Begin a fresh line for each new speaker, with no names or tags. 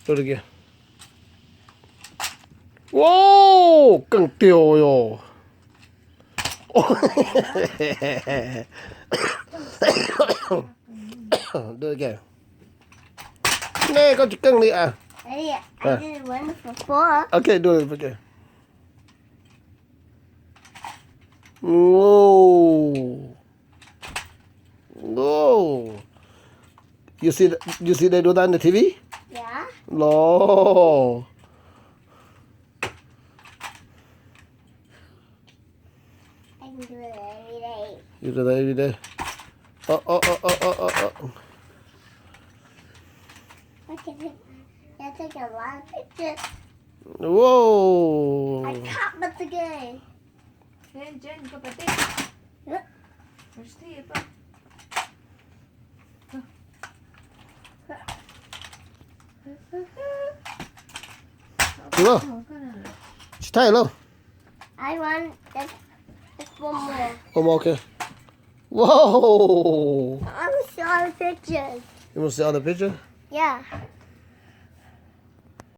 Do it again. Whoa! Càng tiêu yo. Do it again. Nè, con chỉ cưng đi à.
Daddy, I did one for 4.
Okay, do it again. Whoa. Whoa. You see they do that on the TV?
Yeah.
No.
I can do it every day.
You do that every day. Oh.
I take a lot of pictures.
Whoa.
I caught but the game.
Jen, go back
Yep.
there. There's tea, but
Hello. Chị thấy hello.
I want just one more.
One more, okay. Whoa.
I want to show the pictures.
You want to see all the picture?
Yeah.